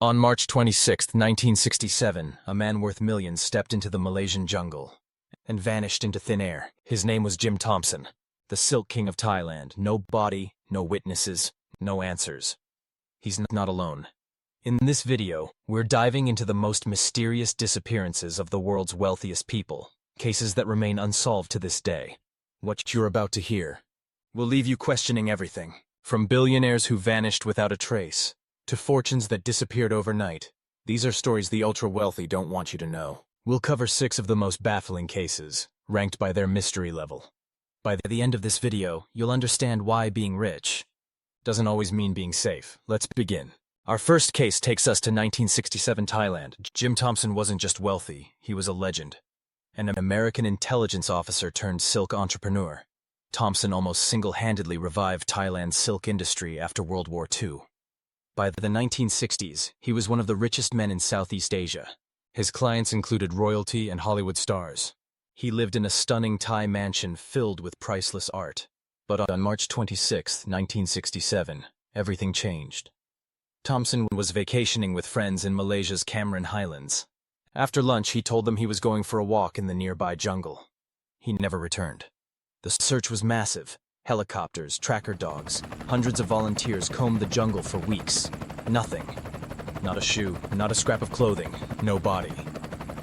On March 26, 1967, a man worth millions stepped into the Malaysian jungle and vanished into thin air. His name was Jim Thompson, the Silk King of Thailand. No body, no witnesses, no answers. He's not alone. In this video, we're diving into the most mysterious disappearances of the world's wealthiest people, cases that remain unsolved to this day. What you're about to hear will leave you questioning everything, from billionaires who vanished without a trace, to fortunes that disappeared overnight. These are stories the ultra-wealthy don't want you to know. We'll cover 6 of the most baffling cases, ranked by their mystery level. By the end of this video, you'll understand why being rich doesn't always mean being safe. Let's begin. Our first case takes us to 1967 Thailand. Jim Thompson wasn't just wealthy, he was a legend. An American intelligence officer turned silk entrepreneur. Thompson almost single-handedly revived Thailand's silk industry after World War II. By the 1960s, he was one of the richest men in Southeast Asia. His clients included royalty and Hollywood stars. He lived in a stunning Thai mansion filled with priceless art. But on March 26, 1967, everything changed. Thompson was vacationing with friends in Malaysia's Cameron Highlands. After lunch, he told them he was going for a walk in the nearby jungle. He never returned. The search was massive. Helicopters, tracker dogs, hundreds of volunteers combed the jungle for weeks. Nothing. Not a shoe, not a scrap of clothing, no body.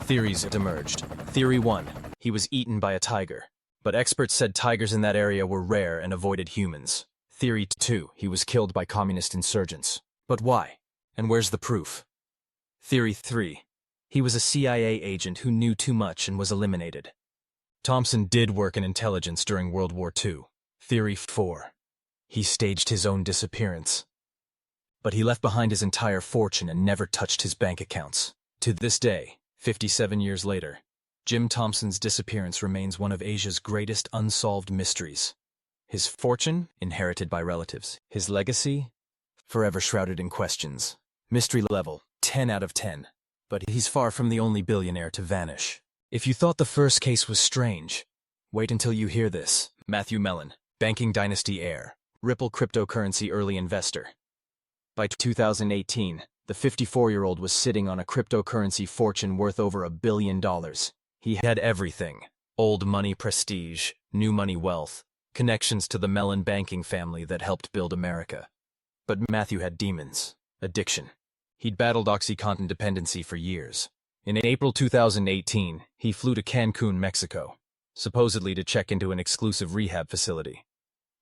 Theories emerged. Theory 1, he was eaten by a tiger. But experts said tigers in that area were rare and avoided humans. Theory 2, he was killed by communist insurgents. But why? And where's the proof? Theory 3, he was a CIA agent who knew too much and was eliminated. Thompson did work in intelligence during World War II. Theory 4, he staged his own disappearance. But he left behind his entire fortune and never touched his bank accounts. To this day, 57 years later, Jim Thompson's disappearance remains one of Asia's greatest unsolved mysteries. His fortune, inherited by relatives. His legacy, forever shrouded in questions. Mystery level, 10 out of 10. But he's far from the only billionaire to vanish. If you thought the first case was strange, wait until you hear this. Matthew Mellon, banking dynasty heir, Ripple cryptocurrency early investor. By 2018, the 54-year-old was sitting on a cryptocurrency fortune worth over $1 billion. He had everything: old money prestige, new money wealth, connections to the Mellon banking family that helped build America. But Matthew had demons, addiction. He'd battled OxyContin dependency for years. In April 2018, he flew to Cancun, Mexico, supposedly to check into an exclusive rehab facility.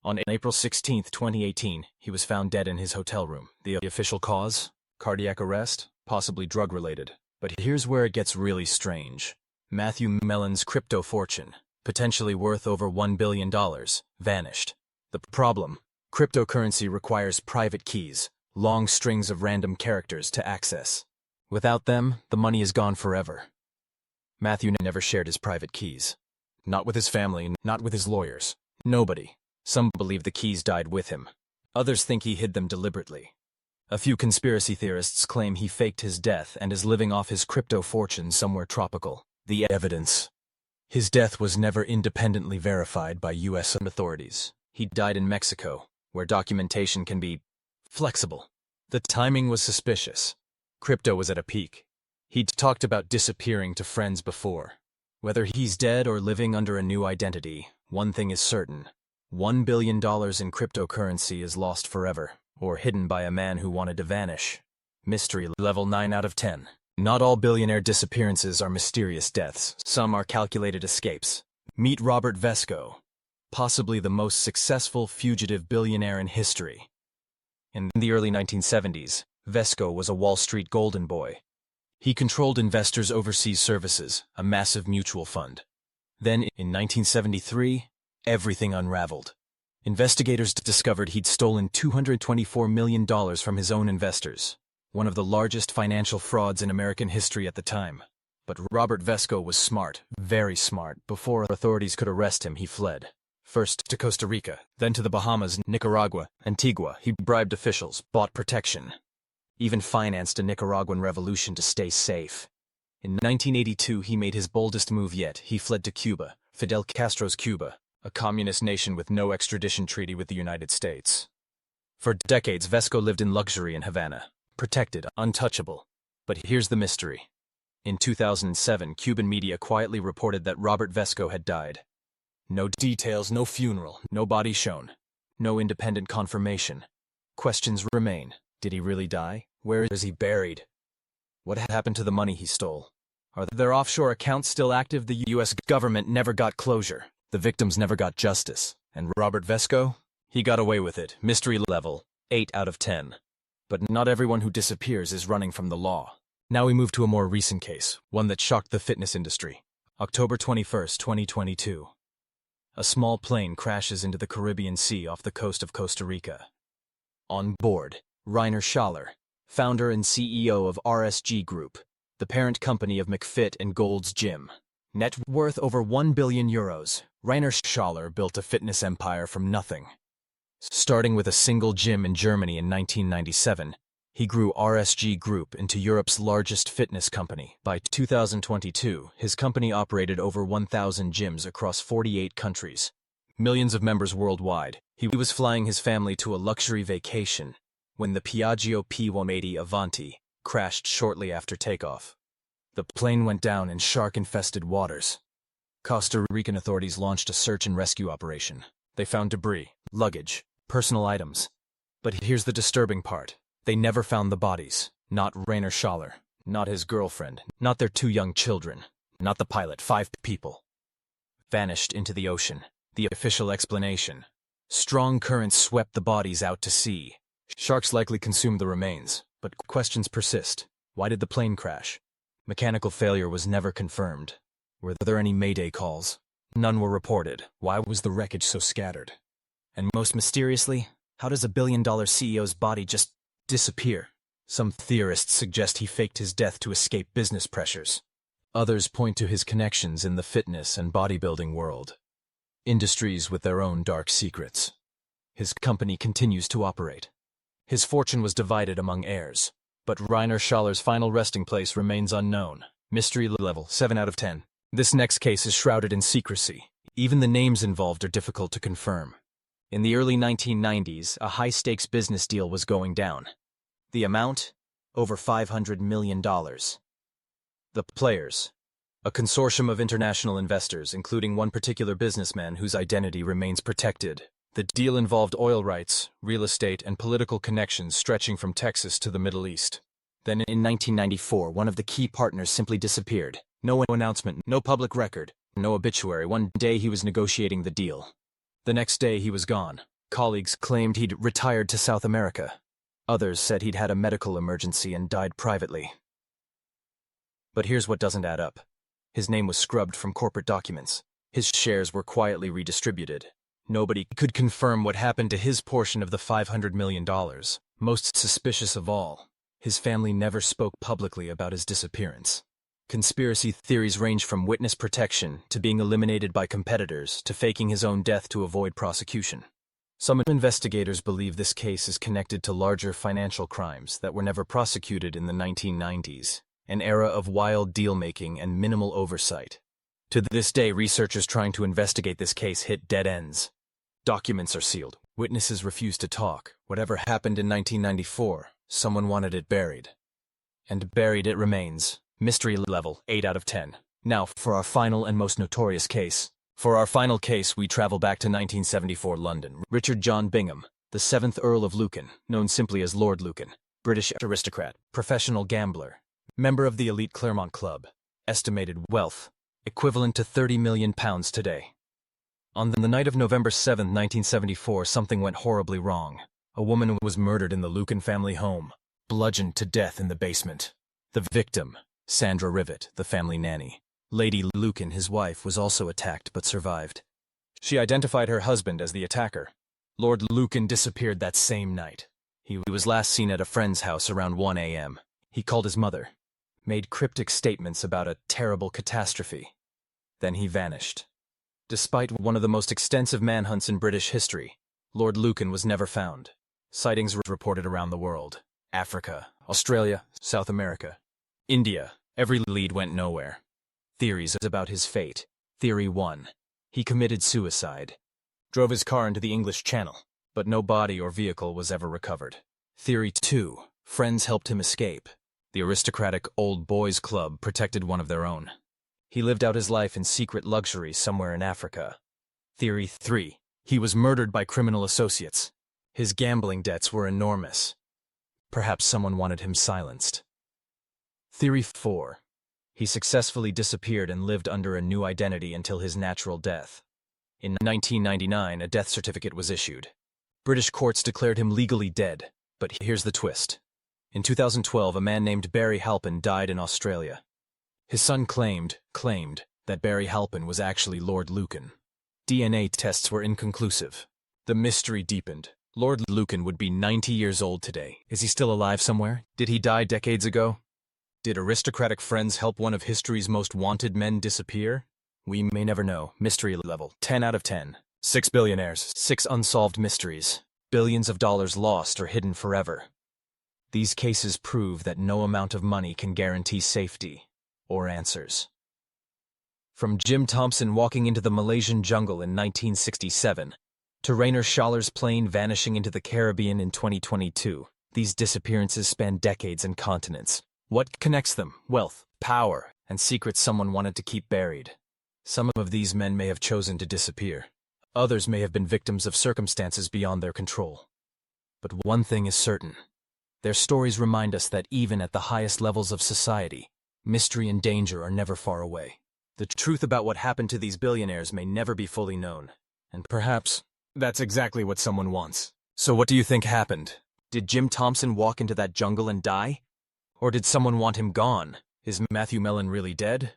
On April 16, 2018, he was found dead in his hotel room. The official cause? Cardiac arrest? Possibly drug-related. But here's where it gets really strange. Matthew Mellon's crypto fortune, potentially worth over $1 billion, vanished. The problem? Cryptocurrency requires private keys, long strings of random characters to access. Without them, the money is gone forever. Matthew never shared his private keys. Not with his family, not with his lawyers. Nobody. Some believe the keys died with him. Others think he hid them deliberately. A few conspiracy theorists claim he faked his death and is living off his crypto fortune somewhere tropical. The evidence. His death was never independently verified by U.S. authorities. He died in Mexico, where documentation can be flexible. The timing was suspicious. Crypto was at a peak. He'd talked about disappearing to friends before. Whether he's dead or living under a new identity, one thing is certain. $1 billion in cryptocurrency is lost forever, or hidden by a man who wanted to vanish. Mystery level 9 out of 10. Not all billionaire disappearances are mysterious deaths. Some are calculated escapes. Meet Robert Vesco, possibly the most successful fugitive billionaire in history. In the early 1970s, Vesco was a Wall Street golden boy. He controlled Investors Overseas Services, a massive mutual fund. Then, in 1973, everything unraveled. Investigators discovered he'd stolen $224 million from his own investors, one of the largest financial frauds in American history at the time. But Robert Vesco was smart, very smart. Before authorities could arrest him, he fled. First to Costa Rica, then to the Bahamas, Nicaragua, Antigua. He bribed officials, bought protection, even financed a Nicaraguan revolution to stay safe. In 1982, he made his boldest move yet. He fled to Cuba, Fidel Castro's Cuba, a communist nation with no extradition treaty with the United States. For decades, Vesco lived in luxury in Havana, protected, untouchable. But here's the mystery. In 2007, Cuban media quietly reported that Robert Vesco had died. No details, no funeral, no body shown, no independent confirmation. Questions remain. Did he really die? Where is he buried? What happened to the money he stole? Are their offshore accounts still active? The U.S. government never got closure. The victims never got justice. And Robert Vesco? He got away with it. Mystery level, 8 out of 10. But not everyone who disappears is running from the law. Now we move to a more recent case, one that shocked the fitness industry. October 21st, 2022. A small plane crashes into the Caribbean Sea off the coast of Costa Rica. On board, Rainer Schaller, founder and CEO of RSG Group, the parent company of McFit and Gold's Gym. Net worth over 1 billion euros, Rainer Schaller built a fitness empire from nothing. Starting with a single gym in Germany in 1997, he grew RSG Group into Europe's largest fitness company. By 2022, his company operated over 1,000 gyms across 48 countries. Millions of members worldwide. He was flying his family to a luxury vacation when the Piaggio P180 Avanti crashed shortly after takeoff. The plane went down in shark-infested waters. Costa Rican authorities launched a search and rescue operation. They found debris, luggage, personal items. But here's the disturbing part. They never found the bodies. Not Rainer Schaller, not his girlfriend, not their 2 young children, not the pilot, 5 people. Vanished into the ocean. The official explanation. Strong currents swept the bodies out to sea. Sharks likely consumed the remains, but questions persist. Why did the plane crash? Mechanical failure was never confirmed. Were there any mayday calls? None were reported. Why was the wreckage so scattered? And most mysteriously, how does a billion-dollar CEO's body just disappear? Some theorists suggest he faked his death to escape business pressures. Others point to his connections in the fitness and bodybuilding world. Industries with their own dark secrets. His company continues to operate. His fortune was divided among heirs, but Rainer Schaller's final resting place remains unknown. Mystery level, 7 out of 10. This next case is shrouded in secrecy. Even the names involved are difficult to confirm. In the early 1990s, a high-stakes business deal was going down. The amount? Over $500 million. The players? A consortium of international investors, including one particular businessman whose identity remains protected. The deal involved oil rights, real estate, and political connections stretching from Texas to the Middle East. Then in 1994, one of the key partners simply disappeared. No announcement, no public record, no obituary. One day he was negotiating the deal. The next day he was gone. Colleagues claimed he'd retired to South America. Others said he'd had a medical emergency and died privately. But here's what doesn't add up. His name was scrubbed from corporate documents. His shares were quietly redistributed. Nobody could confirm what happened to his portion of the $500 million. Most suspicious of all, his family never spoke publicly about his disappearance. Conspiracy theories range from witness protection to being eliminated by competitors to faking his own death to avoid prosecution. Some investigators believe this case is connected to larger financial crimes that were never prosecuted in the 1990s, an era of wild deal-making and minimal oversight. To this day, researchers trying to investigate this case hit dead ends. Documents are sealed. Witnesses refuse to talk. Whatever happened in 1994, someone wanted it buried. And buried it remains. Mystery level, 8 out of 10. Now, for our final and most notorious case. For our final case, we travel back to 1974 London. Richard John Bingham, the 7th Earl of Lucan, known simply as Lord Lucan, British aristocrat, professional gambler, member of the elite Claremont Club, estimated wealth, equivalent to £30 million today. On the night of November 7, 1974, something went horribly wrong. A woman was murdered in the Lucan family home, bludgeoned to death in the basement. The victim, Sandra Rivet, the family nanny. Lady Lucan, his wife, was also attacked but survived. She identified her husband as the attacker. Lord Lucan disappeared that same night. He was last seen at a friend's house around 1 a.m. He called his mother, made cryptic statements about a terrible catastrophe. Then he vanished. Despite one of the most extensive manhunts in British history, Lord Lucan was never found. Sightings were reported around the world. Africa, Australia, South America, India. Every lead went nowhere. Theories about his fate. Theory 1. He committed suicide. Drove his car into the English Channel, but no body or vehicle was ever recovered. Theory 2. Friends helped him escape. The aristocratic old boys club protected one of their own. He lived out his life in secret luxury somewhere in Africa. Theory 3. He was murdered by criminal associates. His gambling debts were enormous. Perhaps someone wanted him silenced. Theory 4. He successfully disappeared and lived under a new identity until his natural death. In 1999, a death certificate was issued. British courts declared him legally dead, but here's the twist. In 2012, a man named Barry Halpin died in Australia. His son claimed that Barry Halpin was actually Lord Lucan. DNA tests were inconclusive. The mystery deepened. Lord Lucan would be 90 years old today. Is he still alive somewhere? Did he die decades ago? Did aristocratic friends help one of history's most wanted men disappear? We may never know. Mystery level 10 out of 10. 6 billionaires, 6 unsolved mysteries. Billions of dollars lost or hidden forever. These cases prove that no amount of money can guarantee safety or answers. From Jim Thompson walking into the Malaysian jungle in 1967 to Rainer Schaller's plane vanishing into the Caribbean in 2022, these disappearances span decades and continents. What connects them? Wealth, power, and secrets someone wanted to keep buried. Some of these men may have chosen to disappear. Others may have been victims of circumstances beyond their control. But one thing is certain. Their stories remind us that even at the highest levels of society, mystery and danger are never far away. The truth about what happened to these billionaires may never be fully known. And perhaps that's exactly what someone wants. So what do you think happened? Did Jim Thompson walk into that jungle and die? Or did someone want him gone? Is Matthew Mellon really dead?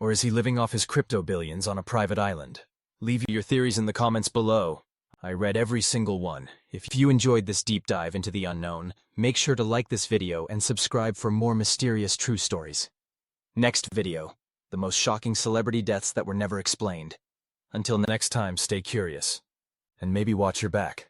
Or is he living off his crypto billions on a private island? Leave your theories in the comments below. I read every single one. If you enjoyed this deep dive into the unknown, make sure to like this video and subscribe for more mysterious true stories. Next video, the most shocking celebrity deaths that were never explained. Until next time, stay curious. And maybe watch your back.